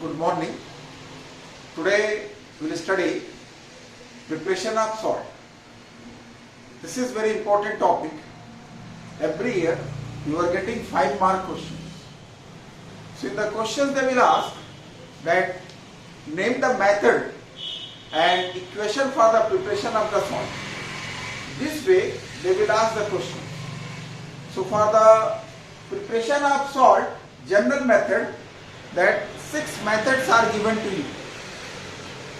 Good morning. Today we will study preparation of salt. This is very important topic. Every year you are getting 5-mark questions. So in the questions they will ask that name the method and equation for the preparation of the salt. This way they will ask the question. So for the preparation of salt, general method, that 6 methods are given to you.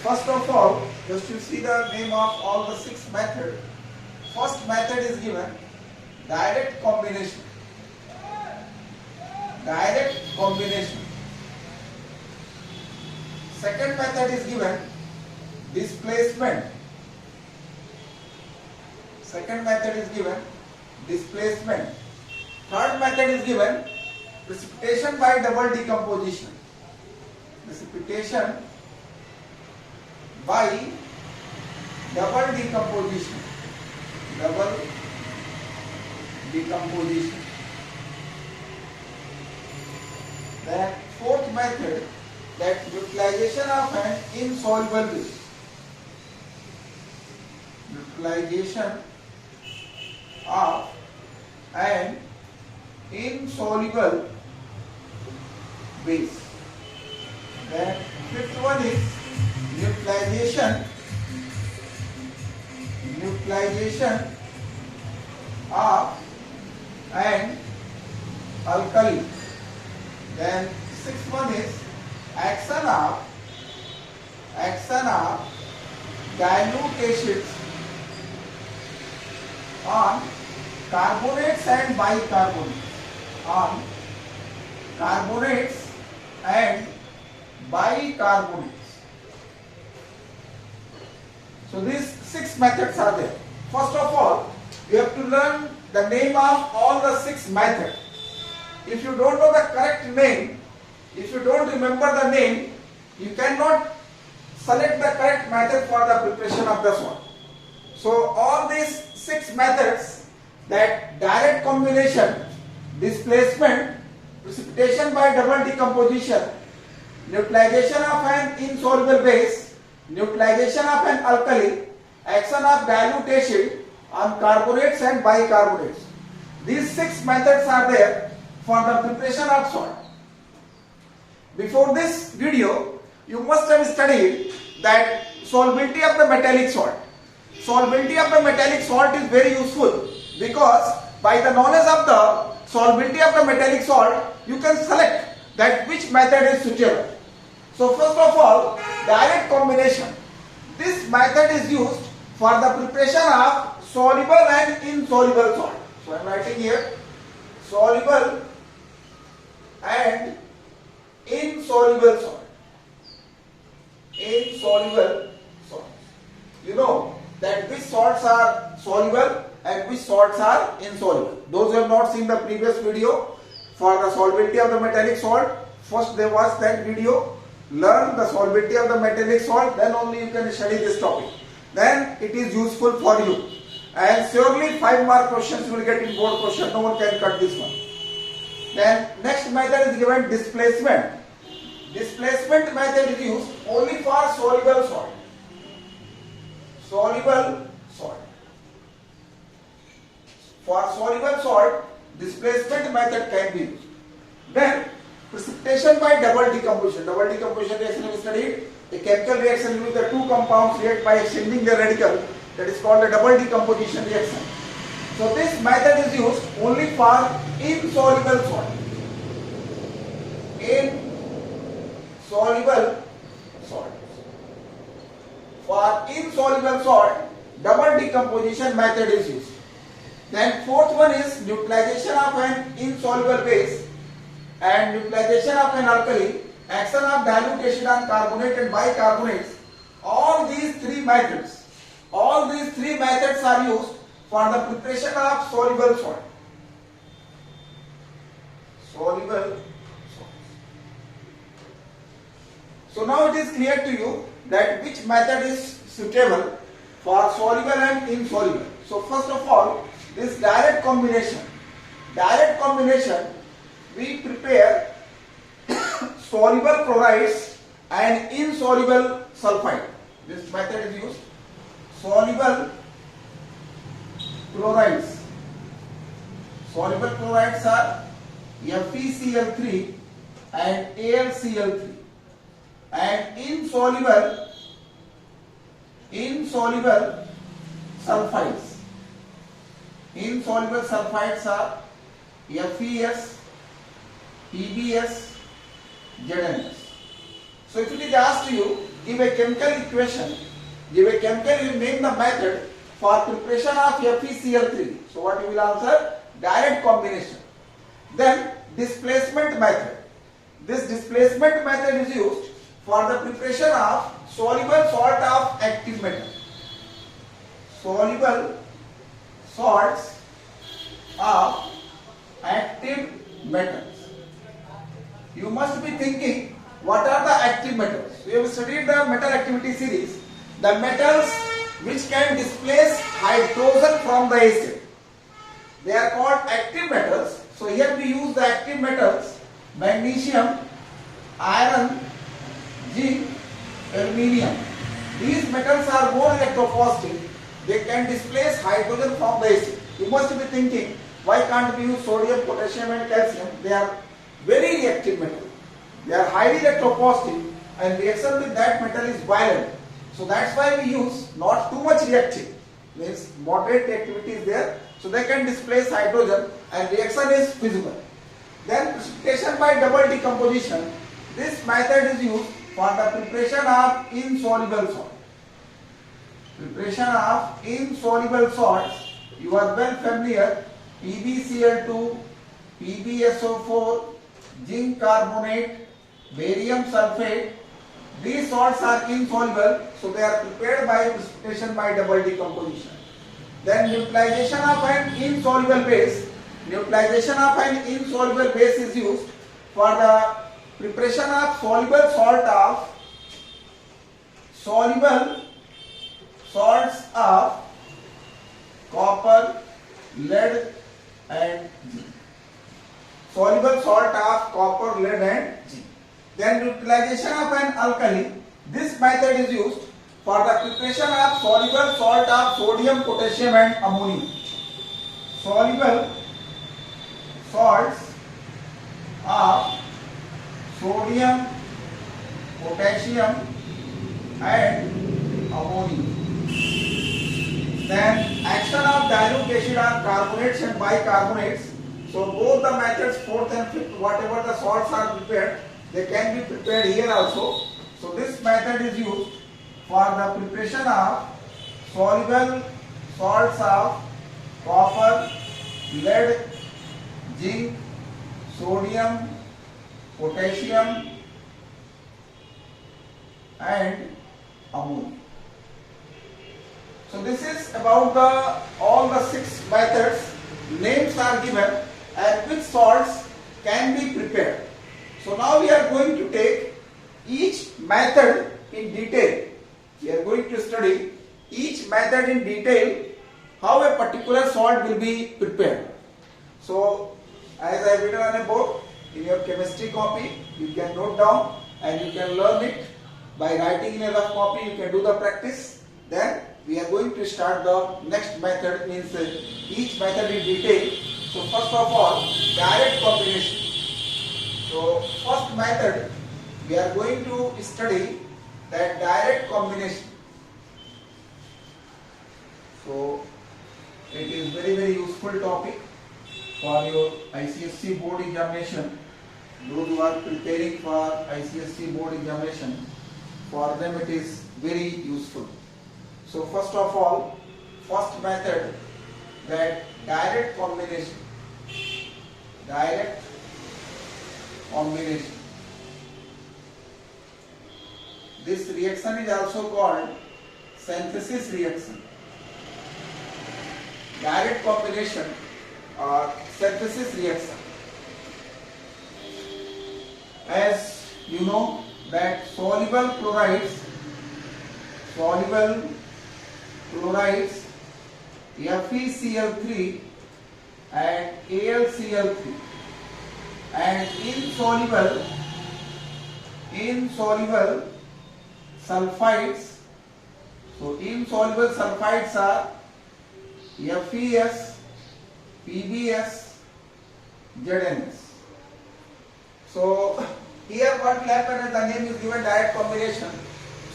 First of all, just to see the name of all the 6 methods. First method is given direct combination. Direct combination. Second method is given displacement. Second method is given displacement. Third method is given precipitation by double decomposition. Precipitation by double decomposition. Double decomposition. Then fourth method, that utilization of an insoluble base. Utilization of an insoluble base. Then fifth one is neutralization of an alkali. Then sixth one is action of dilute acids on carbonates and bicarbonates. On carbonates and bicarbonates. So these 6 methods are there. First of all, you have to learn the name of all the 6 methods. If you don't know the correct name, if you don't remember the name, you cannot select the correct method for the preparation of the salt. So all these 6 methods, that direct combination, displacement, precipitation by double decomposition, neutralization of an insoluble base, neutralization of an alkali, action of dilute acid on carbonates and bicarbonates. These 6 methods are there for the preparation of salt. Before this video, you must have studied that solubility of the metallic salt. Solubility of the metallic salt is very useful because by the knowledge of the solubility of the metallic salt, you can select that which method is suitable. So first of all, direct combination. This method is used for the preparation of soluble and insoluble salt. So I am writing here soluble and insoluble salt. Insoluble salt. You know that which salts are soluble and which salts are insoluble. Those who have not seen the previous video for the solubility of the metallic salt, first they watch that video, learn the solubility of the metallic salt, then only you can study this topic. Then it is useful for you. And surely 5-mark questions will get in board question, no one can cut this one. Then next method is given displacement. Displacement method is used only for soluble salt. Soluble salt. For soluble salt, displacement method can be used. Then precipitation by double decomposition. Double decomposition reaction we studied. A chemical reaction in which the 2 compounds react by exchanging their radical. That is called a double decomposition reaction. So this method is used only for insoluble salt. Insoluble salt. For insoluble salt, double decomposition method is used. Then fourth one is neutralization of an insoluble base and neutralization of an alkali, action of dilute acid on carbonate and bicarbonates. All these 3 methods are used for the preparation of soluble salt. Soluble salt. So now it is clear to you that which method is suitable for soluble and insoluble. So first of all, this direct combination. Direct combination, we prepare soluble chlorides and insoluble sulfide. This method is used. Soluble chlorides. Soluble chlorides are FeCl3 and AlCl3, and insoluble sulfides. Insoluble sulfides are FeS, PbS, ZnS. So if it is asked you, give a chemical equation, give a chemical, you name the method for preparation of FeCl3. So what you will answer? Direct combination. Then displacement method. This displacement method is used for the preparation of soluble salt of active metal. Soluble salts of active metals. You must be thinking, what are the active metals? We have studied the metal activity series. The metals which can displace hydrogen from the acid, they are called active metals. So here we use the active metals: magnesium, iron, zinc, aluminium. These metals are more electropositive. They can displace hydrogen from the acid. You must be thinking, why can't we use sodium, potassium and calcium? They are very reactive metals. They are highly electropositive and reaction with that metal is violent. So that's why we use not too much reactive. Means moderate reactivity is there. So they can displace hydrogen and reaction is feasible. Then precipitation by double decomposition. This method is used for the preparation of insoluble salt. Preparation of insoluble salts. You are well familiar. PbCl2, PbSO4, zinc carbonate, barium sulfate. These salts are insoluble, so they are prepared by precipitation by double decomposition. Then neutralization of an insoluble base. Neutralization of an insoluble base is used for the preparation of soluble salt of soluble salts of copper, lead and zinc. Soluble salt of copper, lead and zinc. Then neutralization of an alkali. This method is used for the preparation of soluble salt of sodium, potassium and ammonium. Soluble salts of sodium, potassium and ammonium. Then action of dilute acid on carbonates and bicarbonates. So both the methods, fourth and fifth, whatever the salts are prepared, they can be prepared here also. So this method is used for the preparation of soluble salts of copper, lead, zinc, sodium, potassium and ammonia. So this is about all the 6 methods. Names are given and which salts can be prepared. So now we are going to take each method in detail. We are going to study each method in detail, how a particular salt will be prepared. So as I have written on a board, in your chemistry copy, you can note down and you can learn it by writing in a rough copy. You can do the practice. Then we are going to start the next method, means each method in detail. So first of all, direct combination. So first method, we are going to study that direct combination. So it is very useful topic for your ICSE board examination. Those who are preparing for ICSE board examination, for them it is very useful. So first of all, first method, that direct combination. Direct combination. This reaction is also called synthesis reaction. Direct combination or synthesis reaction. As you know that soluble chlorides FeCl3 and AlCl3, and insoluble sulfides. So insoluble sulfides are FeS, PbS, ZnS. So here what will happen is the name is given direct combination.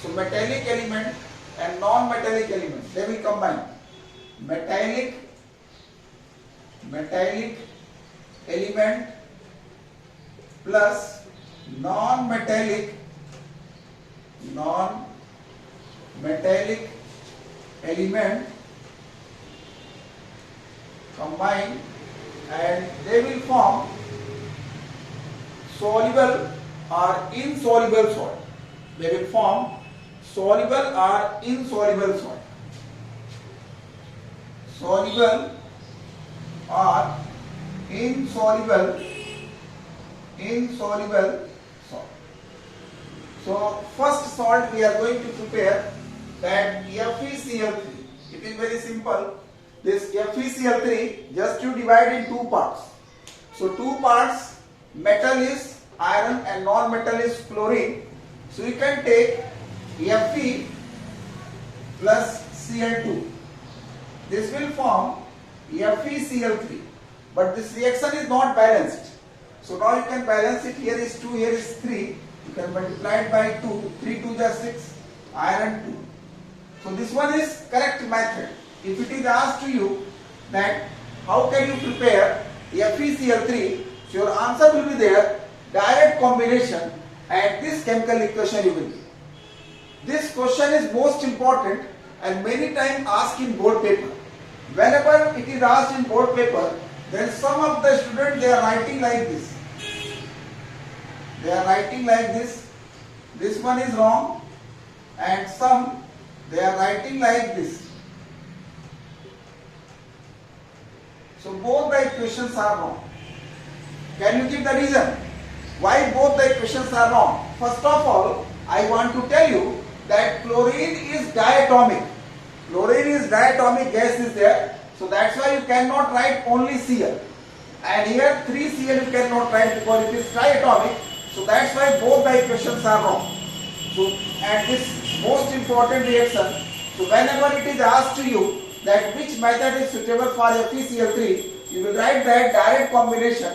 So metallic element and non-metallic element, they will combine. Metallic element plus non-metallic element combine, and they will form soluble or insoluble salt. They will form soluble or insoluble salt. Soluble or insoluble salt. So first salt we are going to prepare, that FeCl3. It is very simple. This FeCl3, just you divide in two parts. So two parts, metal is iron and non-metal is chlorine. So you can take Fe plus Cl2. This will form FeCl3. But this reaction is not balanced. So now you can balance it. Here is 2, here is 3. You can multiply it by 2. 3 2 is 6. Iron 2. So this one is correct method. If it is asked to you that how can you prepare FeCl3, so your answer will be there, direct combination, and this chemical equation you will get. This question is most important and many times asked in board paper. Whenever it is asked in board paper, then some of the students, they are writing like this. They are writing like this. This one is wrong, and some they are writing like this. So both the equations are wrong. Can you give the reason why both the equations are wrong? First of all, I want to tell you that chlorine is diatomic. Chlorine is diatomic gas is there. So that's why you cannot write only Cl. And here 3Cl you cannot write because it is triatomic. So that's why both the equations are wrong. So, and this most important reaction. So whenever it is asked to you that which method is suitable for FeCl3, you will write that direct combination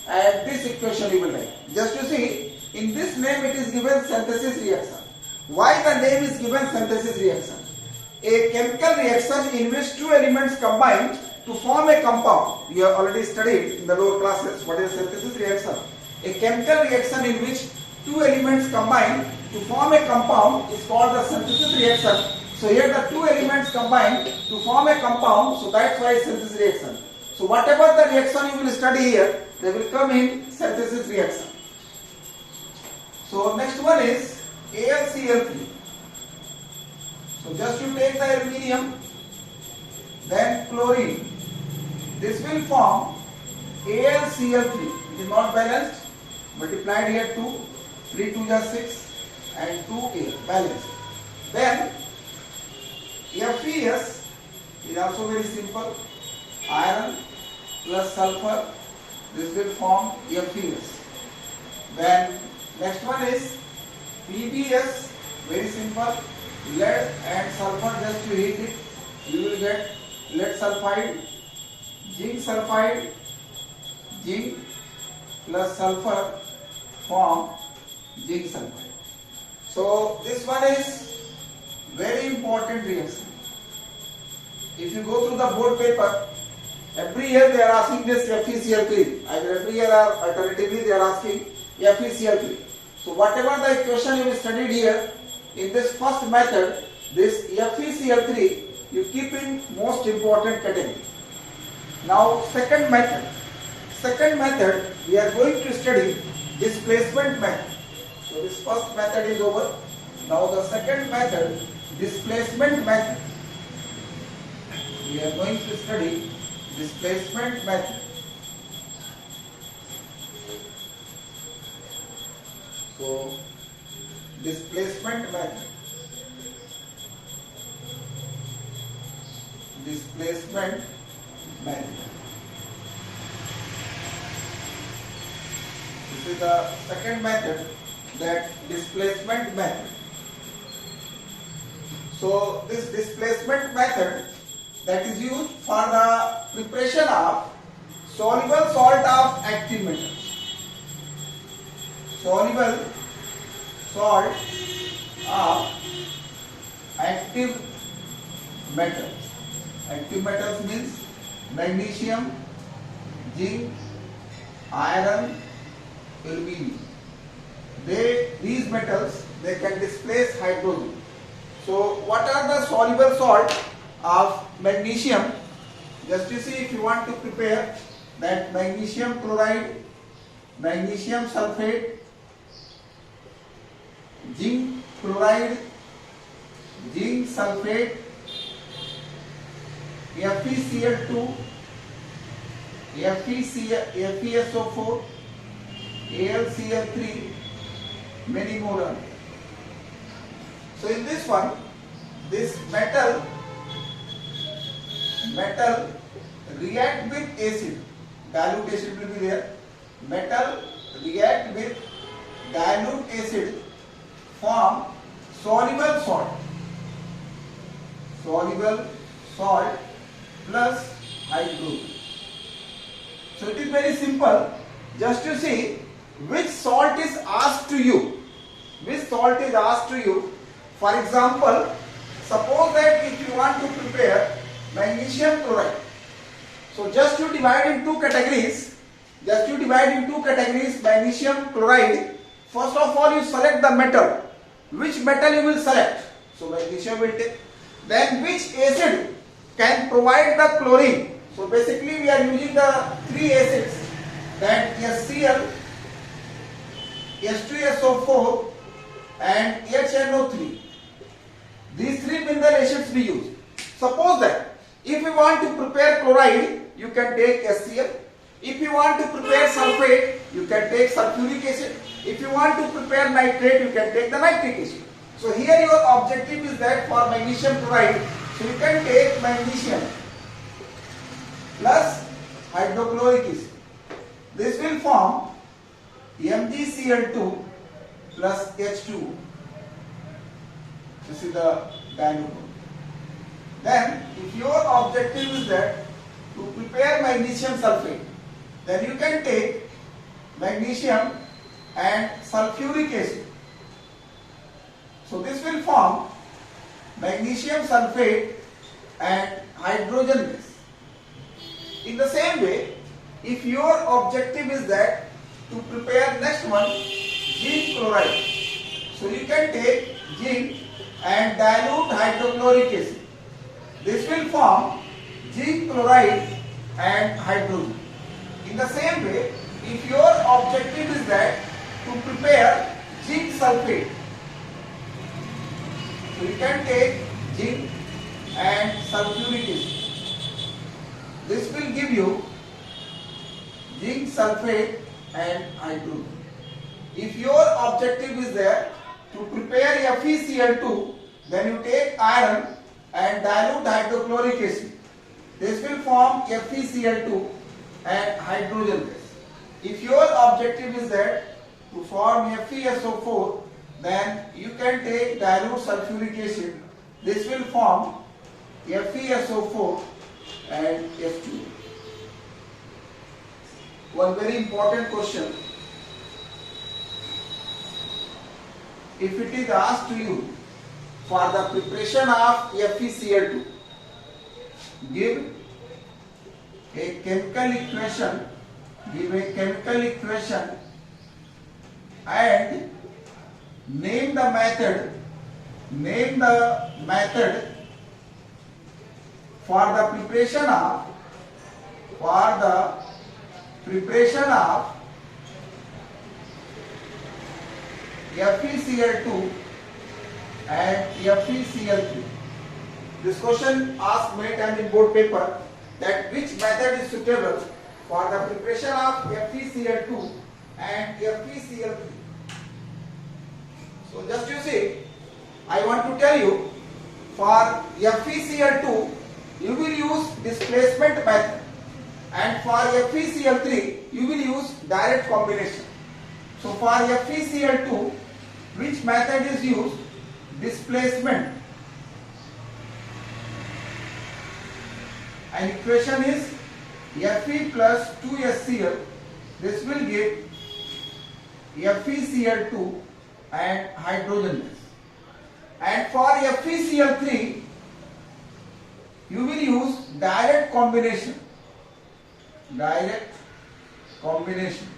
and this equation you will write. Just to see, in this name it is given synthesis reaction. Why the name is given synthesis reaction? A chemical reaction in which two elements combine to form a compound. We have already studied in the lower classes what is synthesis reaction. A chemical reaction in which two elements combine to form a compound is called the synthesis reaction. So here the two elements combine to form a compound, so that's why synthesis reaction. So whatever the reaction you will study here, they will come in synthesis reaction. So next one is AlCl3. So just you take the aluminium, then chlorine. This will form AlCl3. It is not balanced. Multiplied here 2, 3 2 is 6, and 2A balanced. Then FeS is also very simple. Iron plus sulfur. This will form FeS. Then next one is PbS. Very simple. Lead and sulfur, just to heat it, you will get lead sulfide, zinc sulfide, zinc plus sulfur form zinc sulfide. So this one is very important reaction. If you go through the board paper, every year they are asking this FeCl3. Either every year or alternatively they are asking FeCl3. So whatever the equation you studied here, in this first method, this FeCl3 you keep in most important category. Now second method. Second method we are going to study displacement method. So this first method is over. Now the second method, displacement method. We are going to study displacement method. So displacement method. Displacement method. This is the second method. that displacement method. So this displacement method that is used for the preparation of soluble salt of active metals. Soluble salt of active metals. Active metals means magnesium, zinc, iron, aluminum. These metals, they can displace hydrogen. So what are the soluble salt of magnesium? Just to see, if you want to prepare that magnesium chloride, magnesium sulfate, zinc chloride, zinc sulfate, FeCl2, FeSO4, AlCl3, many more are. So in this one, this metal react with acid, dilute acid will be there. Metal react with dilute acid, form soluble salt. Soluble salt plus hydrogen. So it is very simple. Just to see which salt is asked to you. Which salt is asked to you. For example, suppose that if you want to prepare magnesium chloride. So just to divide in two categories. Magnesium chloride. First of all, you select the metal. Which metal you will select? So magnesium will take. Then which acid can provide the chlorine? So basically we are using the three acids, that HCl, H2SO4 and HNO3. These three mineral acids we use. Suppose that if you want to prepare chloride, you can take HCl. If you want to prepare sulfate, you can take sulfuric acid. If you want to prepare nitrate, you can take the nitric acid. So here your objective is that for magnesium chloride, so you can take magnesium plus hydrochloric acid. This will form MgCl2 plus H2. This is the dilute. Then if your objective is that to prepare magnesium sulfate, then you can take magnesium and sulfuric acid. So this will form magnesium sulfate and hydrogen base. In the same way, if your objective is that to prepare next one, zinc chloride, so you can take zinc and dilute hydrochloric acid. This will form zinc chloride and hydrogen. In the same way, if your objective is that to prepare zinc sulfate, so you can take zinc and sulfuric acid. This will give you zinc sulfate and hydrogen. If your objective is there to prepare FeCl2, then you take iron and dilute hydrochloric acid. This will form FeCl2 and hydrogen gas. If your objective is that to form FeSO4, then you can take dilute sulfuric acid. This will form FeSO4 and F2. One very important question. If it is asked to you for the preparation of FeCl2, give a chemical equation, and name the method for the preparation of FeCl2 and FeCl3. This question asked many times in board paper, that which method is suitable for the preparation of FeCl2 and FeCl3. So just you see, I want to tell you, for FeCl2 you will use displacement method, and for FeCl3 you will use direct combination. So for FeCl2 which method is used? Displacement. And equation is Fe plus 2HCl. This will give FeCl2 and hydrogen gas. And for FeCl3, you will use direct combination. Direct combination.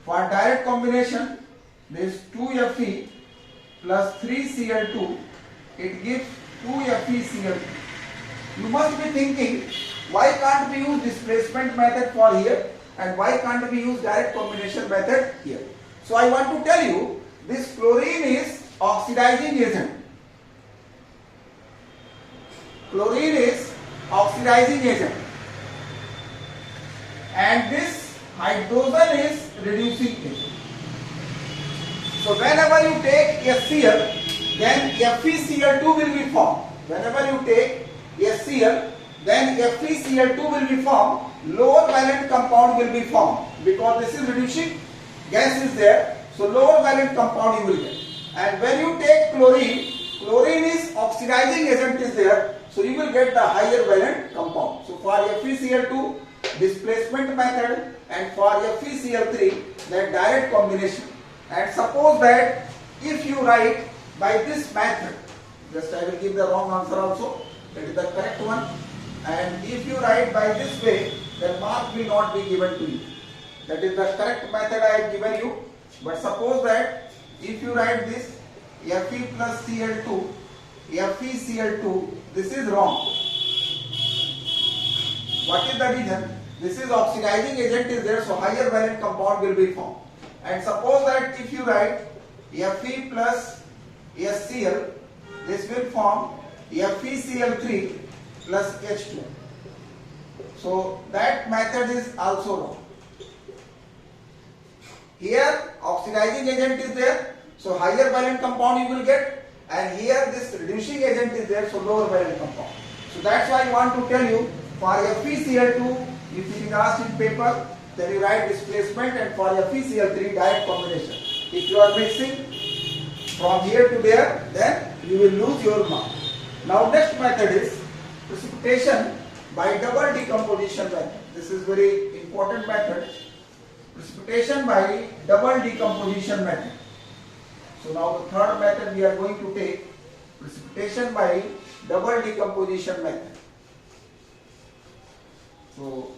For direct combination, this 2Fe plus 3Cl2, it gives 2FeCl2. You must be thinking, why can't we use displacement method for here and why can't we use direct combination method here? So I want to tell you, this chlorine is oxidizing agent. Chlorine is oxidizing agent. And this hydrogen is reducing agent. So whenever you take HCl, then FeCl2 will be formed. Whenever you take HCl, then FeCl2 will be formed. Lower valent compound will be formed because this is reducing gas is there. So lower valent compound you will get. And when you take chlorine, chlorine is oxidizing agent is there. So you will get the higher valent compound. So for FeCl2, displacement method, and for FeCl3, that direct combination. And suppose that if you write by this method, just I will give the wrong answer also, that is the correct one. And if you write by this way, then mark will not be given to you. That is the correct method I have given you. But suppose that if you write this Fe plus Cl2, FeCl2, this is wrong. What is the reason? This is oxidizing agent is there, so higher valent compound will be formed. And suppose that if you write Fe plus HCl, this will form FeCl3 plus H2. So that method is also wrong. Here oxidizing agent is there, so higher valent compound you will get, and here this reducing agent is there, so lower valent compound. So that's why I want to tell you, for FeCl2, if it is asked in paper, then you write displacement, and for FeCl3 direct combination. If you are mixing from here to there, then you will lose your mark. Now next method is precipitation by double decomposition method. This is very important method. Precipitation by double decomposition method. So now the third method we are going to take, precipitation by double decomposition method. So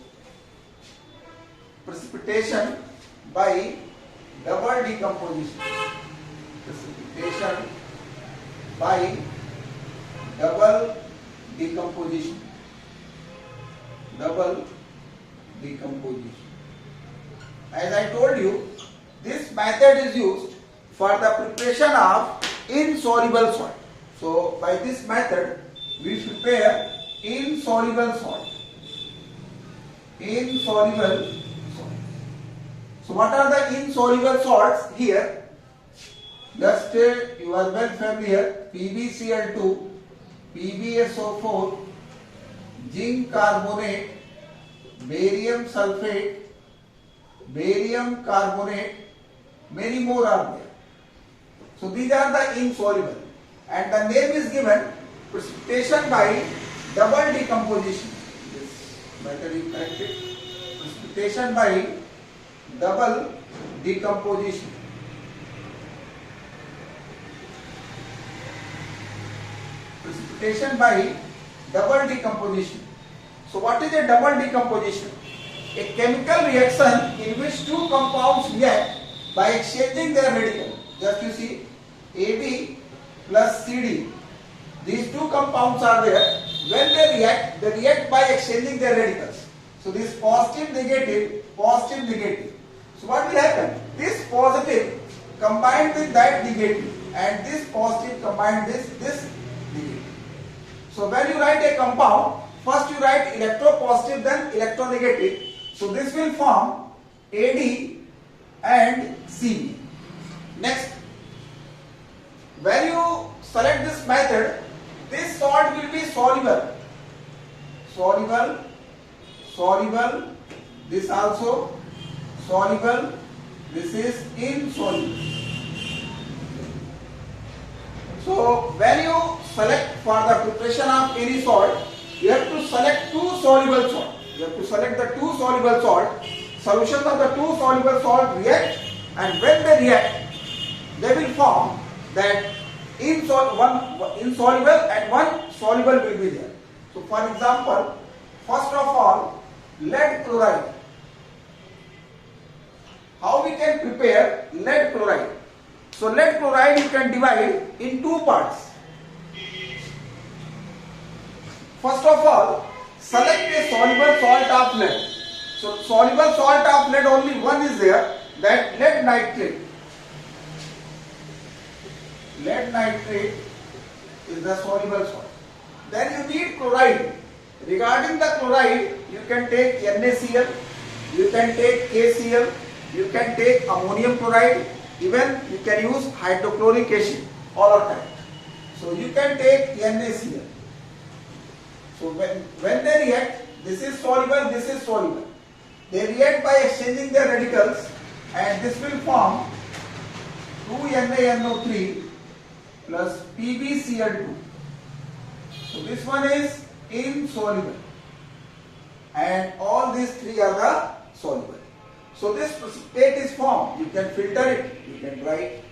precipitation by double decomposition. Precipitation by double decomposition. Double decomposition. As I told you, this method is used for the preparation of insoluble salt. So by this method we prepare insoluble salt. Insoluble salt. So what are the insoluble salts here? Just you are well familiar, PbCl2, PbSO4, zinc carbonate, barium sulfate, barium carbonate, many more are there. So these are the insoluble, and the name is given precipitation by double decomposition. This method is corrected. Precipitation by double decomposition. Precipitation by double decomposition. So what is a double decomposition? A chemical reaction in which two compounds react by exchanging their radical. Just you see, AB plus CD. These two compounds are there. When they react by exchanging their radicals. So this positive, negative, positive, negative. So what will happen? This positive combined with that negative, and this positive combined with this negative. So when you write a compound, first you write electropositive, then electronegative. So this will form AD and CB. Next, when you select this method, this salt will be soluble. Soluble, soluble, this also soluble, this is insoluble. So when you select for the preparation of any salt, you have to select two soluble salt. You have to select the two soluble salt. Solutions of the two soluble salt react, and when they react, they will form that one insoluble and one soluble will be there. So for example, first of all, lead chloride. How we can prepare lead chloride? So lead chloride you can divide in two parts. First of all, select a soluble salt of lead. So soluble salt of lead only one is there, that lead nitrate. Lead nitrate is the soluble salt. Then you need chloride. Regarding the chloride, you can take NaCl, you can take KCl, you can take ammonium chloride, even you can use hydrochloric acid, all are correct. So you can take NaCl. So when they react, this is soluble, this is soluble. They react by exchanging their radicals, and this will form 2NaNO3 plus PbCl2. So this one is insoluble, and all these three are the soluble. So this precipitate is formed. You can filter it, you can dry it.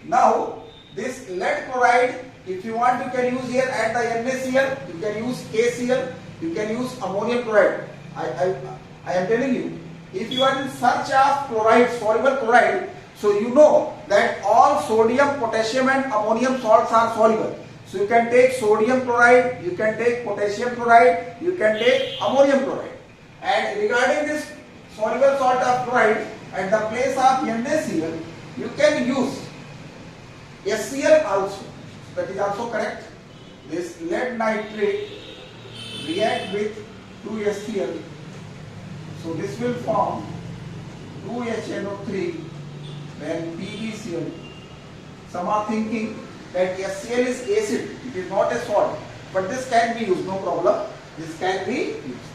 Now this lead chloride, if you want, you can use here at the NaCl, you can use KCl, you can use ammonium chloride. I am telling you, if you are in search of chloride, soluble chloride, so you know that all sodium, potassium and ammonium salts are soluble. So you can take sodium chloride, you can take potassium chloride, you can take ammonium chloride. And regarding this soluble salt of chloride, at the place of NaCl, you can use HCl also. That is also correct. This lead nitrate react with 2HCl. So this will form 2HNO3 when PbCl. Some are thinking that HCl is acid, it is not a salt, but this can be used, no problem. This can be used.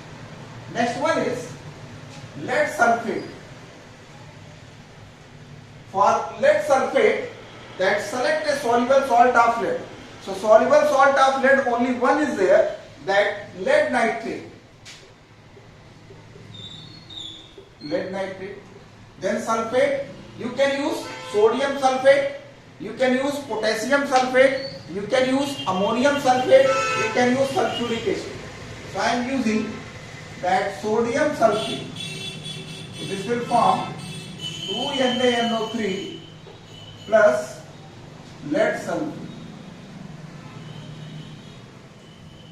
Next one is lead sulfate. For lead sulfate, that select a soluble salt of lead. So soluble salt of lead only one is there, that lead nitrate. Lead nitrate. Then sulfate, you can use sodium sulfate, you can use potassium sulfate, you can use ammonium sulfate, you can use sulfuric acid. So I am using that sodium sulfate. So this will form 2NaNO3 plus lead sulfate.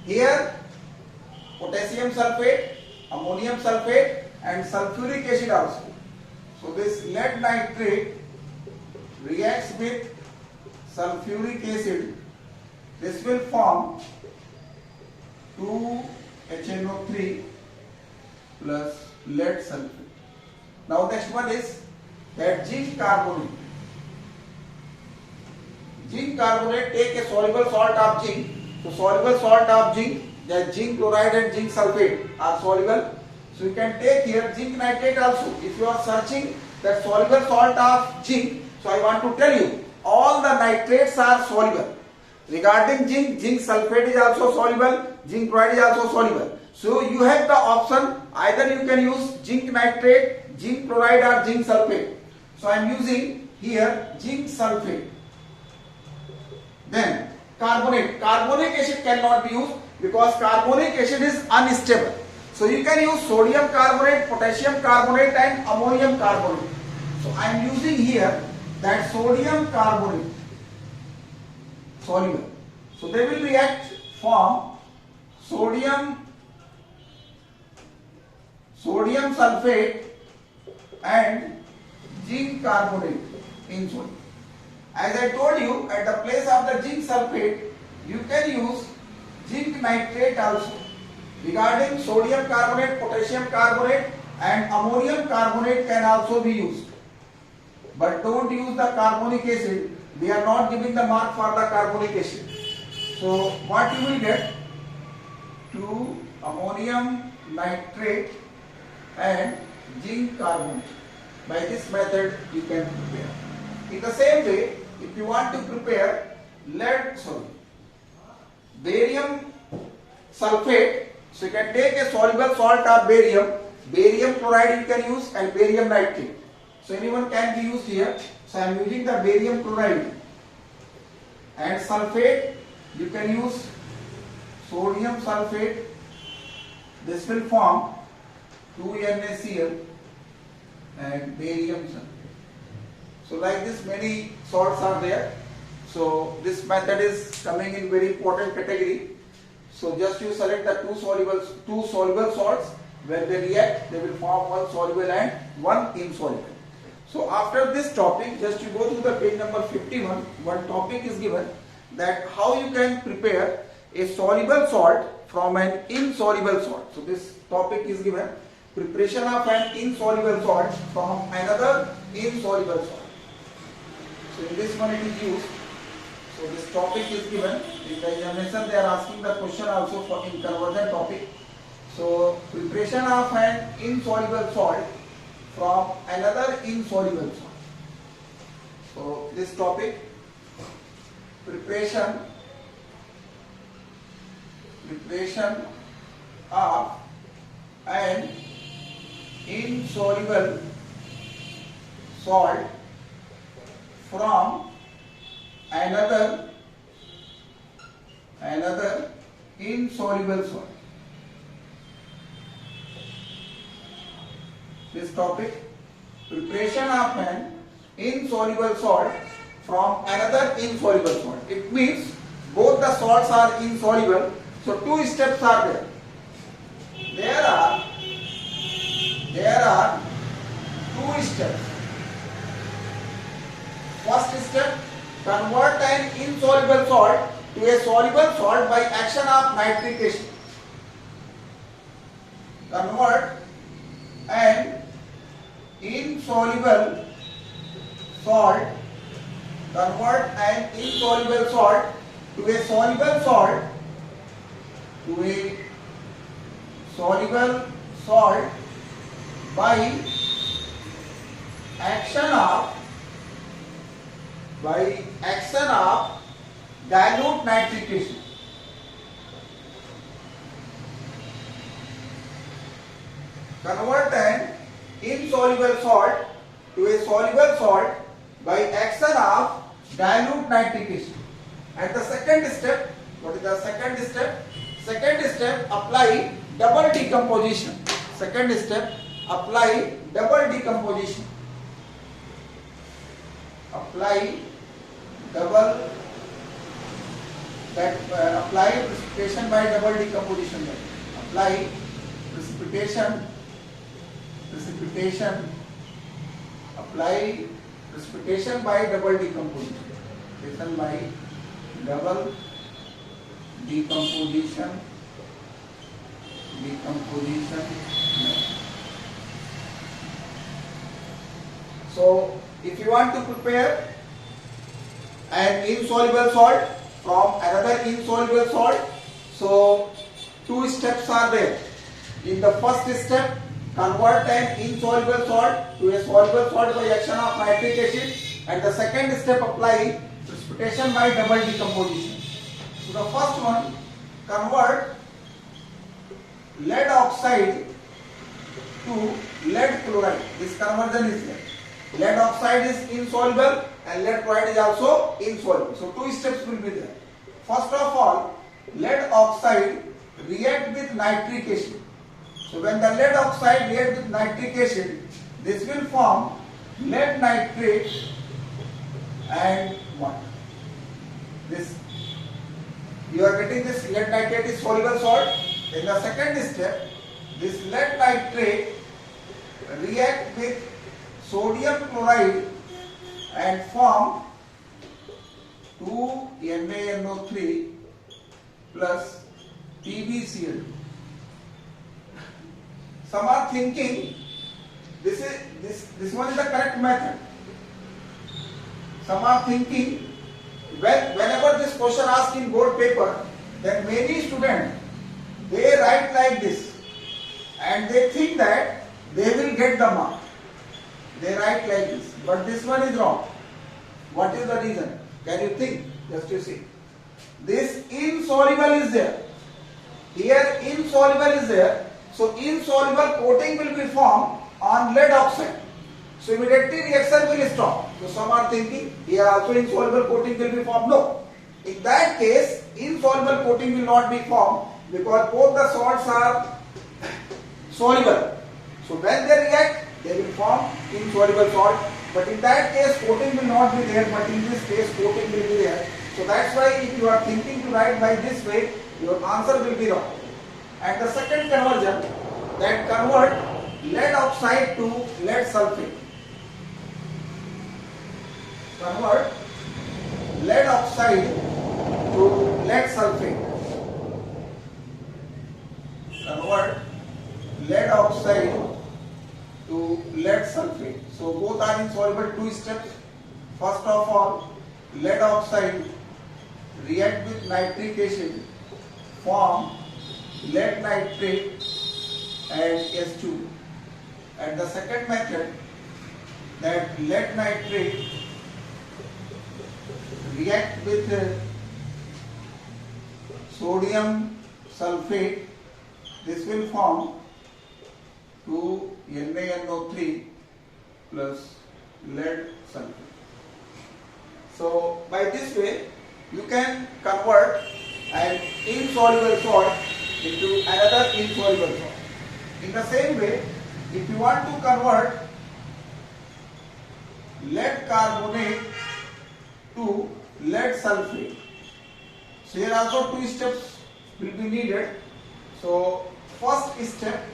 Here potassium sulfate, ammonium sulfate and sulfuric acid also. So this lead nitrate reacts with sulfuric acid. This will form 2HNO3 plus lead sulfate. Now next one is that zinc carbonate. Zinc carbonate, take a soluble salt of zinc. So soluble salt of zinc, that zinc chloride and zinc sulfate are soluble. So you can take here zinc nitrate also. If you are searching that soluble salt of zinc, so I want to tell you, all the nitrates are soluble. Regarding zinc, zinc sulfate is also soluble, zinc chloride is also soluble. So you have the option, either you can use zinc nitrate, zinc chloride or zinc sulfate. So I am using here zinc sulfate. Then carbonate. Carbonic acid cannot be used because carbonic acid is unstable. So you can use sodium carbonate, potassium carbonate and ammonium carbonate. So I am using here that sodium carbonate, soluble. So they will react, form sodium sulfate and zinc carbonate in sodium. As I told you, at the place of the zinc sulfate, you can use zinc nitrate also. Regarding sodium carbonate, potassium carbonate and ammonium carbonate can also be used. But don't use the carbonic acid. We are not giving the mark for the carbonic acid. So what you will get? 2 ammonium nitrate and zinc carbonate. By this method you can prepare. In the same way, if you want to prepare barium sulfate. So you can take a soluble salt of barium chloride you can use, and barium nitrate. So anyone can be used here. So I am using the barium chloride, and sulfate you can use sodium sulfate. This will form 2NaCl and barium sulfate. So like this many salts are there. So this method is coming in very important category. So just you select the two soluble salts. When they react, they will form one soluble and one insoluble. So after this topic, just you go to the page number 51. One topic is given, that how you can prepare a soluble salt from an insoluble salt. So this topic is given, preparation of an insoluble salt from another insoluble salt. So in this one it is used. So this topic is given in the examination. They are asking the question also for in conversion topic. So preparation of an insoluble salt from another insoluble salt. So this topic, preparation of an insoluble salt from another insoluble salt. This topic, preparation of an insoluble salt from another insoluble salt. It means both the salts are insoluble. So two steps are there. There are two steps. First step, convert an insoluble salt to a soluble salt by action of nitrification. Convert an insoluble salt to a soluble salt by action of dilute nitrification. Convert an insoluble salt to a soluble salt by action of dilute nitrification. And the second step, what is the second step? Second step, apply double decomposition. Second step, apply double decomposition. Apply precipitation by double decomposition. Apply precipitation. Apply precipitation by double decomposition. Precipitation by double decomposition. So if you want to prepare an insoluble salt from another insoluble salt, so two steps are there. In the first step, convert an insoluble salt to a soluble salt by action of nitric acid, and the second step, apply precipitation by double decomposition. So the first one, convert lead oxide to lead chloride. This conversion is there. Lead oxide is insoluble and lead chloride is also insoluble. So two steps will be there. First of all, lead oxide react with nitric acid. So when the lead oxide reacts with nitric acid, this will form lead nitrate and water. This, you are getting this lead nitrate is soluble salt. In the second step, this lead nitrate react with sodium chloride and form 2NaNO3 plus PbCl2. Some are thinking this one is the correct method. Some are thinking whenever this question asked in board paper, then many students they write like this and they think that they will get the mark. They write like this, but this one is wrong. What is the reason? Can you think? Just you see. This insoluble is there. Here insoluble is there. So insoluble coating will be formed on lead oxide. So immediately reaction will stop. So some are thinking here also insoluble coating will be formed. No. In that case, insoluble coating will not be formed because both the salts are soluble. So when they react, they will form insoluble salt. But in that case, coating will not be there. But in this case, coating will be there. So that's why if you are thinking to write by this way, your answer will be wrong. And the second conversion, that convert lead oxide to lead sulfate. Convert lead oxide to lead sulfate. Convert lead oxide to lead sulfate. So both are insoluble. Two steps. First of all, lead oxide react with nitric acid, form lead nitrate and S2. And the second method, that lead nitrate react with sodium sulfate. This will form 2NaNO3 plus lead sulfate. So by this way, you can convert an insoluble salt into another insoluble salt. In the same way, if you want to convert lead carbonate to lead sulfate, so here also two steps will be needed. So first step,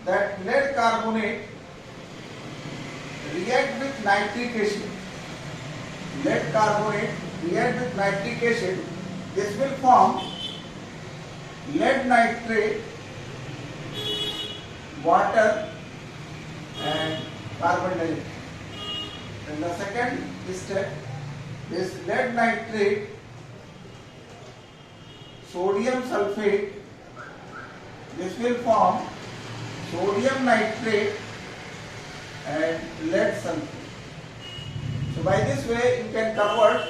that lead carbonate react with nitric acid. Lead carbonate react with nitric acid. This will form lead nitrate, water and carbon dioxide. And the second step, this lead nitrate, sodium sulfate, this will form sodium nitrate and lead sulfate. So by this way you can convert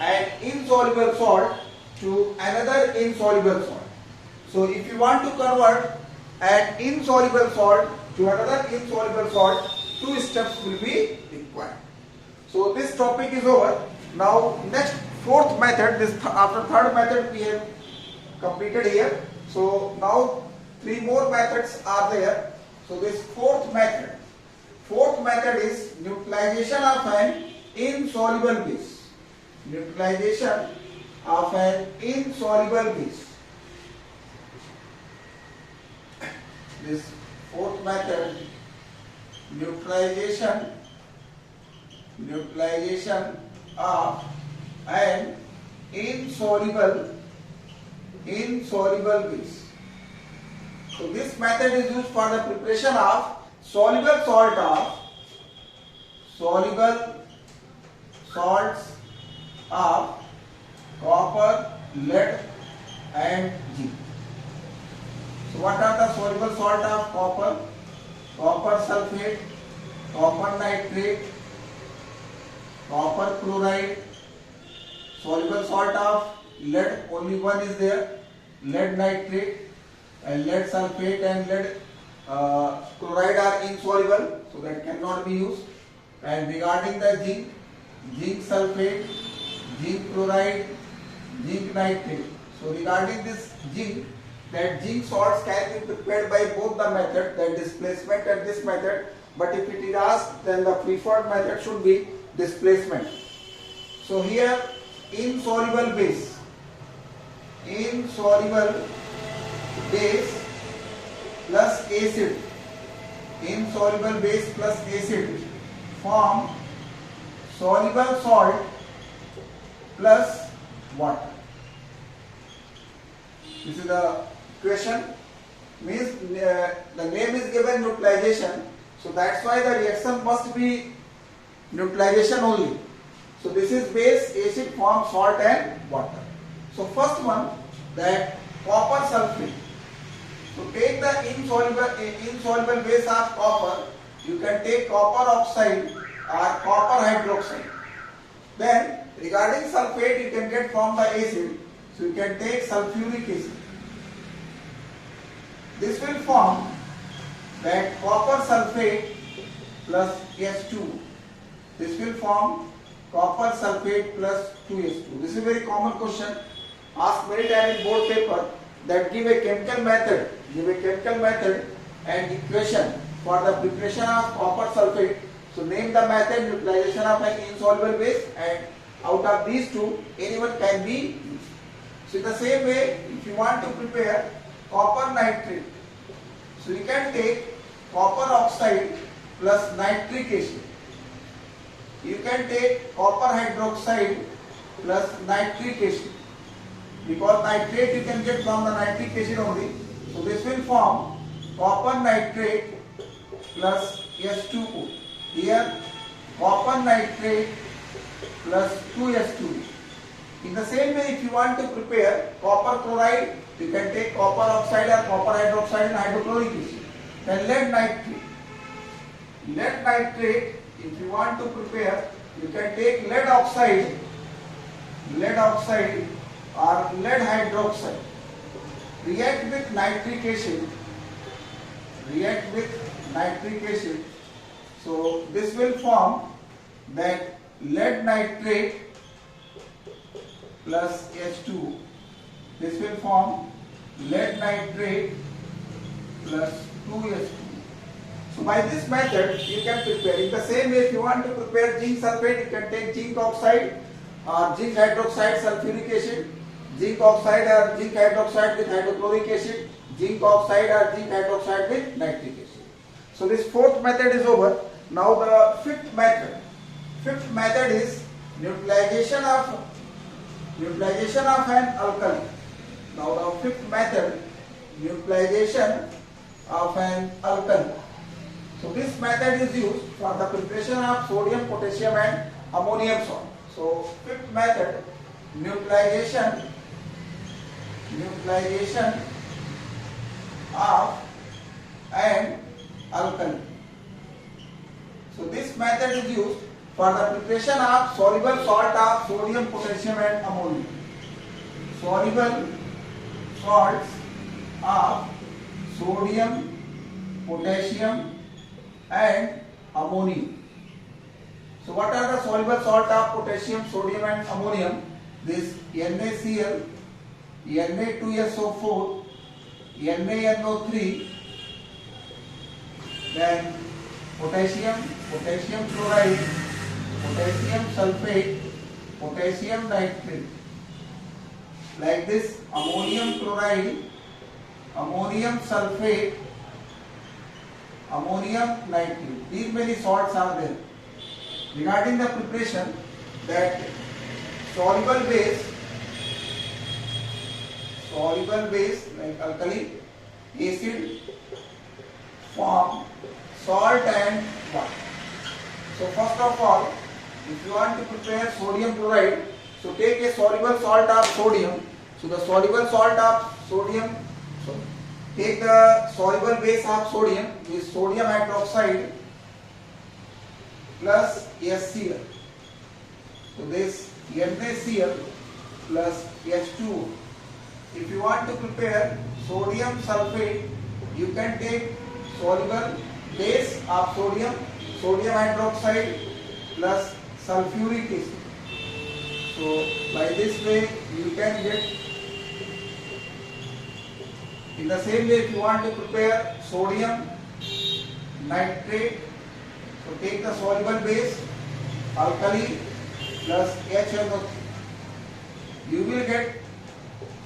an insoluble salt to another insoluble salt. So if you want to convert an insoluble salt to another insoluble salt, two steps will be required. So this topic is over. Now next fourth method, after third method we have completed here. So now three more methods are there. So this fourth method is neutralization of an insoluble base. Neutralization of an insoluble base. This fourth method, neutralization of an insoluble base. So this method is used for the preparation of soluble salts of copper, lead and zinc. So what are the soluble salt of copper? Copper sulfate, copper nitrate, copper chloride. Soluble salt of lead, only one is there, lead nitrate, and lead sulfate and lead chloride are insoluble, so that cannot be used. And regarding the zinc, zinc sulfate, zinc chloride, zinc nitrate. So regarding this zinc, that zinc salts can be prepared by both the method, that displacement and this method. But if it is asked, then the preferred method should be displacement. So here insoluble base plus acid, insoluble base plus acid form soluble salt plus water. This is the question. Means the name is given neutralization, so that's why the reaction must be neutralization only. So this is base, acid form salt and water. So first one, that copper sulfate. So take the insoluble base of copper. You can take copper oxide or copper hydroxide. Then regarding sulfate, you can get from the acid. So you can take sulfuric acid. This will form that copper sulfate plus S2. This will form copper sulfate plus 2S2. This is a very common question asked many times in board paper, that give a chemical method and equation for the preparation of copper sulfate. So name the method, utilization of an insoluble base, and out of these two anyone can be used. So in the same way, if you want to prepare copper nitrate, so you can take copper oxide plus nitric acid. You can take copper hydroxide plus nitric acid, because nitrate you can get from the nitric acid only. So this will form copper nitrate plus S2O. Here copper nitrate plus 2S2. In the same way, if you want to prepare copper chloride, you can take copper oxide or copper hydroxide and hydrochloric acid. Then lead nitrate. Lead nitrate, if you want to prepare, you can take lead oxide or lead hydroxide. React with nitric acid. So this will form that lead nitrate plus H2. This will form lead nitrate plus 2S2. So by this method you can prepare. In the same way, if you want to prepare zinc sulfate, you can take zinc oxide or zinc hydroxide sulfuric acid, zinc oxide or zinc hydroxide with hydrochloric acid, zinc oxide or zinc hydroxide with nitric acid. So this fourth method is over. Now the fifth method. Fifth method is neutralization of an alkali. Now the fifth method, neutralization of an alkali. So this method is used for the preparation of sodium, potassium and ammonium salt. So fifth method, neutralization of an alkali. So this method is used for the preparation of soluble salt of sodium, potassium and ammonium. Soluble salts of sodium, potassium and ammonium. So what are the soluble salt of potassium, sodium and ammonium? This NaCl, Na2SO4, NaNO3, then potassium chloride, potassium sulfate, potassium nitrate. Like this, ammonium chloride, ammonium sulfate, ammonium nitrate. These many salts are there. Regarding the preparation, that soluble base like alkali, acid, form salt and water. So first of all, if you want to prepare sodium chloride, so take a soluble salt of sodium. So the soluble salt of sodium, take the soluble base of sodium, is sodium hydroxide plus HCl. So this NaCl plus H2O. If you want to prepare sodium sulfate, you can take soluble base of sodium hydroxide plus sulfuric acid. So by this way you can get. In the same way, if you want to prepare sodium nitrate, so take the soluble base alkali plus HNO3. You will get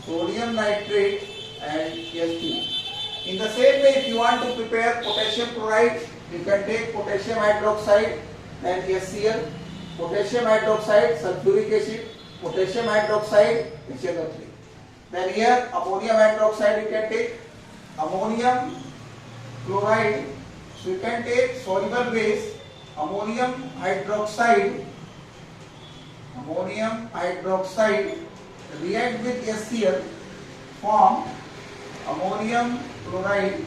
sodium nitrate and H2O. In the same way, if you want to prepare potassium chloride, you can take potassium hydroxide and HCl, potassium hydroxide, sulfuric acid, potassium hydroxide, HNO3. Then here ammonium hydroxide you can take, ammonium chloride, so you can take soluble base ammonium hydroxide, react with HCl, form ammonium chloride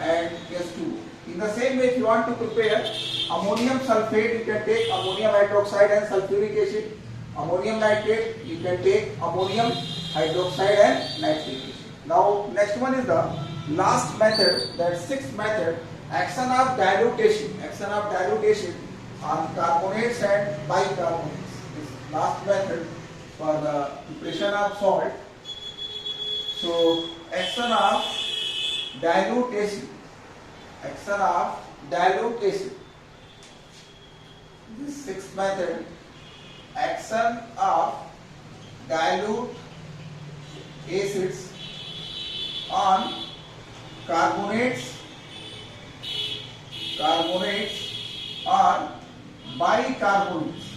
and H2O. In the same way, if you want to prepare ammonium sulfate, you can take ammonium hydroxide and sulfuric acid, ammonium nitrate, you can take ammonium hydroxide and nitric acid. Now next one is the last method, that sixth method, action of dilution. Action of dilution on carbonates and bicarbonates. This last method for the preparation of salt. So action of dilution. Action of dilution. This sixth method, action of dilute acids on carbonates or bicarbonates.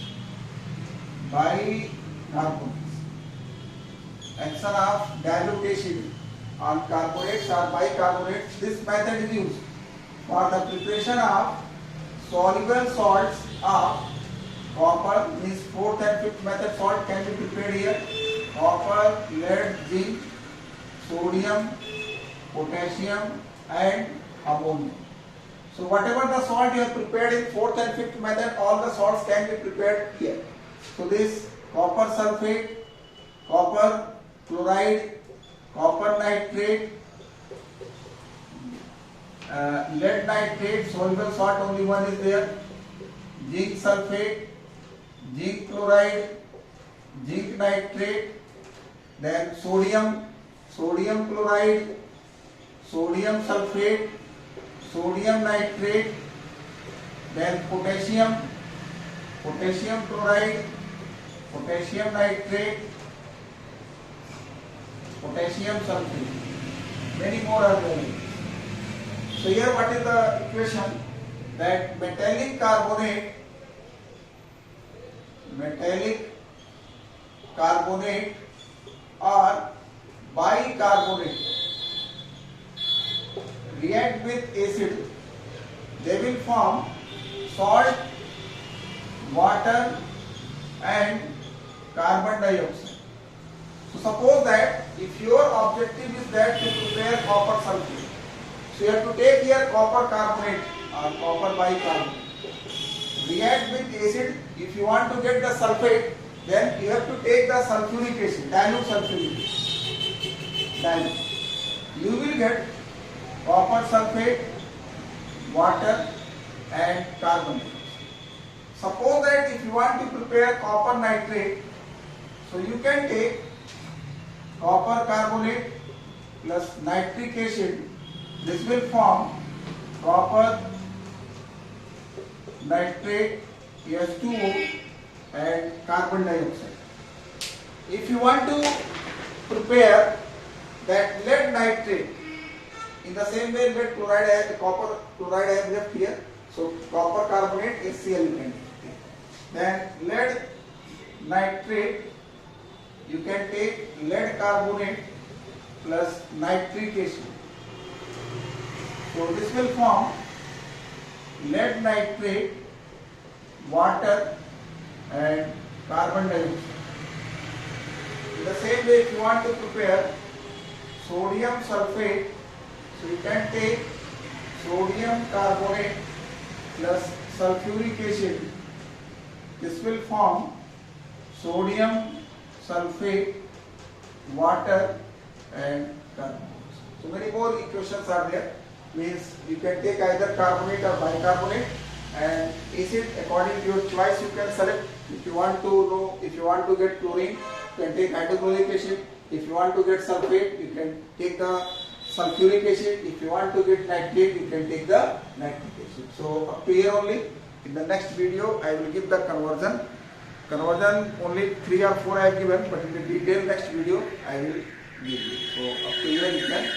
Action of dilution on carbonates or bicarbonates. This method is used for the preparation of soluble salts of copper, means fourth and fifth method salt can be prepared here. Copper, lead, zinc, sodium, potassium and ammonia. So whatever the salt you have prepared in fourth and fifth method, all the salts can be prepared here. So this copper sulfate, copper chloride, copper nitrate, lead nitrate, soluble salt only one is there, zinc sulfate, zinc chloride, zinc nitrate, then sodium chloride, sodium sulfate, sodium nitrate, then potassium chloride, potassium nitrate, potassium sulfate. Many more are there. So here what is the equation? That metallic carbonate or bicarbonate react with acid, they will form salt, water and carbon dioxide. So suppose that if your objective is that to prepare copper sulfate, so you have to take here copper carbonate or copper bicarbonate, react with acid. If you want to get the sulfate, then you have to take the sulfuric acid, dilute sulfuric acid. You will get copper sulfate, water and carbon dioxide. Suppose that if you want to prepare copper nitrate, so you can take copper carbonate plus nitric acid. This will form copper nitrate, H2O and carbon dioxide. If you want to prepare that lead nitrate, in the same way lead chloride has, copper chloride I have left here, so copper carbonate HCl you can take. Then lead nitrate, you can take lead carbonate plus nitric acid. So this will form lead nitrate, water and carbon dioxide. In the same way, if you want to prepare sodium sulfate, so you can take sodium carbonate plus sulfuric acid. This will form sodium sulfate, water and carbon dioxide. So many more equations are there. Means you can take either carbonate or bicarbonate, and acid according to your choice you can select. If you want to get chlorine, you can take hydrochloric acid. If you want to get sulfate, you can take the sulfuric acid. If you want to get nitrate, you can take the nitric acid. So up to here only. In the next video I will give the conversion. Conversion only 3 or 4 I have given, but in the detail next video I will give you. So up to here you can